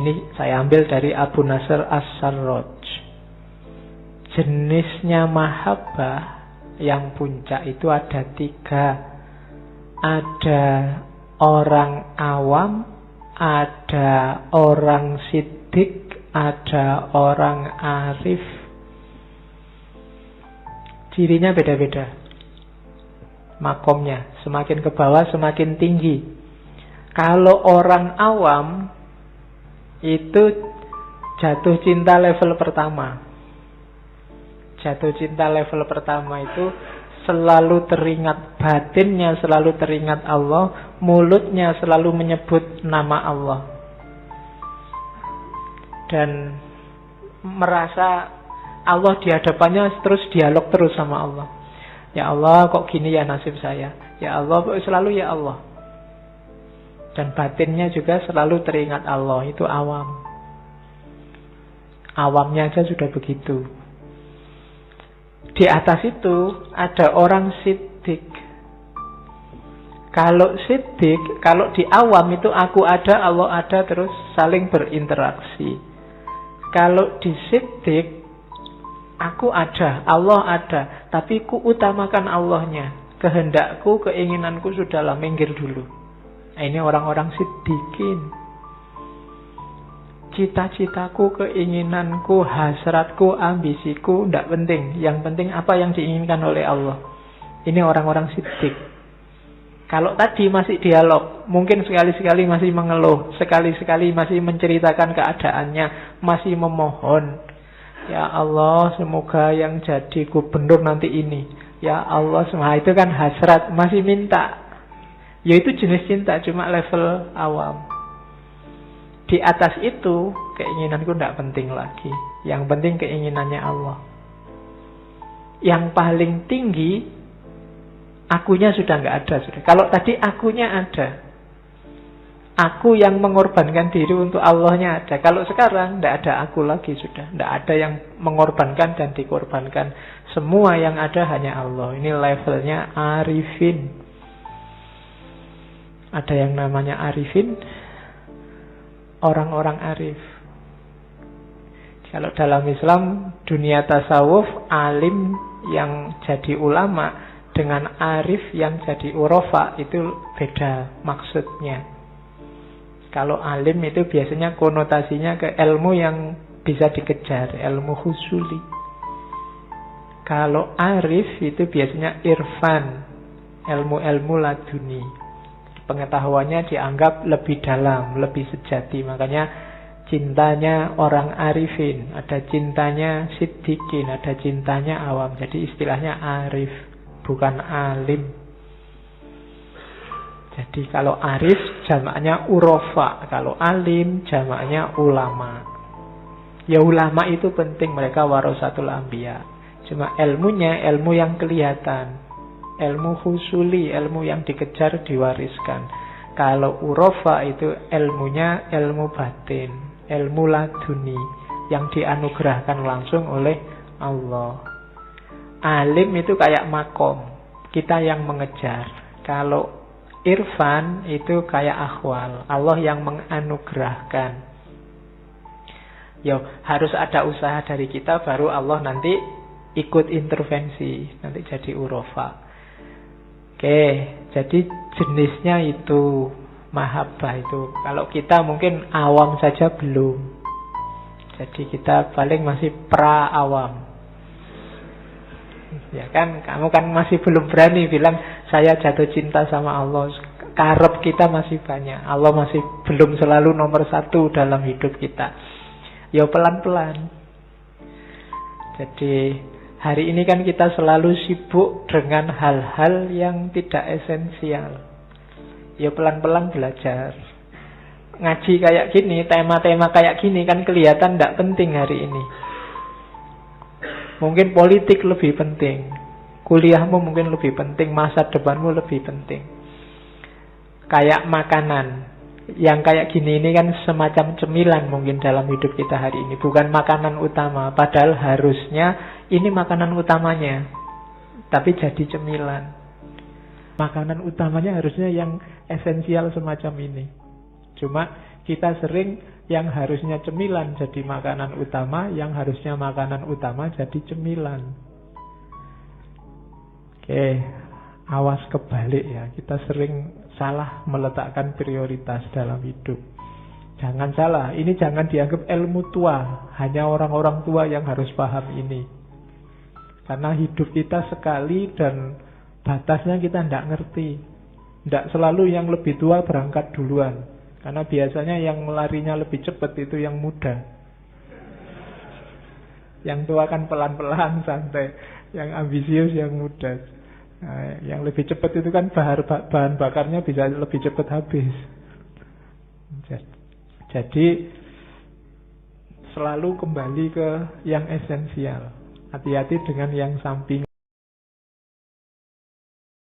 Ini saya ambil dari Abu Nasr As-Sarraj. Jenisnya mahabbah yang puncak itu ada 3. Ada orang awam, ada orang siddiq, ada orang arif. Cirinya beda-beda. Makomnya semakin ke bawah semakin tinggi. Kalau orang awam itu jatuh cinta level pertama. Jatuh cinta level pertama itu selalu teringat batinnya, selalu teringat Allah, mulutnya selalu menyebut nama Allah. Dan merasa Allah di hadapannya, terus dialog terus sama Allah. Ya Allah, kok gini ya nasib saya. Ya Allah, selalu ya Allah. Dan batinnya juga selalu teringat Allah. Itu awam. Awamnya aja sudah begitu. Di atas itu ada orang siddiq. Kalau siddiq, kalau di awam itu aku ada, Allah ada, terus saling berinteraksi. Kalau di siddiq, aku ada, Allah ada, tapi ku utamakan Allahnya. Kehendakku, keinginanku sudahlah, minggir dulu. Nah, ini orang-orang siddiqin. Cita-citaku, keinginanku, hasratku, ambisiku tidak penting. Yang penting apa yang diinginkan oleh Allah. Ini orang-orang siddiq. Kalau tadi masih dialog, mungkin sekali-sekali masih mengeluh, sekali-sekali masih menceritakan keadaannya, masih memohon. Ya Allah, semoga yang jadi gubernur nanti ini. Ya Allah, semua itu kan hasrat, masih minta. Ya itu jenis cinta, cuma level awam. Di atas itu, keinginanku tidak penting lagi. Yang penting keinginannya Allah. Yang paling tinggi, akunya sudah nggak ada. Sudah. Kalau tadi akunya ada. Aku yang mengorbankan diri untuk Allahnya ada. Kalau sekarang tidak ada aku lagi sudah. Tidak ada yang mengorbankan dan dikorbankan. Semua yang ada hanya Allah. Ini levelnya arifin. Ada yang namanya arifin. Orang-orang arif. Kalau dalam Islam, dunia tasawuf, alim yang jadi ulama dengan arif yang jadi urofa itu beda maksudnya. Kalau alim itu biasanya konotasinya ke ilmu yang bisa dikejar, ilmu husuli. Kalau arif itu biasanya irfan, ilmu-ilmu laduni. Pengetahuannya dianggap lebih dalam, lebih sejati. Makanya cintanya orang arifin, ada cintanya siddiqin, ada cintanya awam. Jadi istilahnya arif, bukan alim. Jadi kalau arif jamaknya urofa, kalau alim jamaknya ulama. Ya ulama itu penting, mereka warasatul anbiya. Cuma ilmunya ilmu yang kelihatan. Ilmu husuli, ilmu yang dikejar, diwariskan. Kalau urofa itu ilmunya ilmu batin, ilmu laduni, yang dianugerahkan langsung oleh Allah. Alim itu kayak makom, kita yang mengejar. Kalau irfan itu kayak akhwal, Allah yang menganugerahkan. Harus ada usaha dari kita, baru Allah nanti ikut intervensi, nanti jadi urofa. Oke, jadi jenisnya itu mahabbah itu. Kalau kita mungkin awam saja belum. Jadi kita paling masih pra-awam. Ya kan, kamu kan masih belum berani bilang saya jatuh cinta sama Allah. Karep kita masih banyak. Allah masih belum selalu nomor 1 dalam hidup kita. Ya pelan-pelan. Jadi hari ini kan kita selalu sibuk dengan hal-hal yang tidak esensial. Ya pelan-pelan belajar. Ngaji kayak gini, tema-tema kayak gini kan kelihatan tidak penting hari ini. Mungkin politik lebih penting. Kuliahmu mungkin lebih penting. Masa depanmu lebih penting. Kayak makanan. Yang kayak gini ini kan semacam cemilan mungkin dalam hidup kita hari ini. Bukan makanan utama. Padahal harusnya ini makanan utamanya. Tapi jadi cemilan. Makanan utamanya harusnya yang esensial semacam ini. Cuma kita sering Yang harusnya cemilan jadi makanan utama, yang harusnya makanan utama jadi cemilan. Oke, awas kebalik ya. Kita sering salah meletakkan prioritas dalam hidup. Jangan salah, ini jangan dianggap ilmu tua. Hanya orang-orang tua yang harus paham ini. Karena hidup kita sekali dan batasnya kita tidak ngerti. Tidak selalu yang lebih tua berangkat duluan. Karena biasanya yang larinya lebih cepat itu yang muda. Yang tua kan pelan-pelan, santai. Yang ambisius yang muda. Nah, yang lebih cepat itu kan bahan bakarnya bisa lebih cepat habis. Jadi selalu kembali ke yang esensial. Hati-hati dengan yang samping.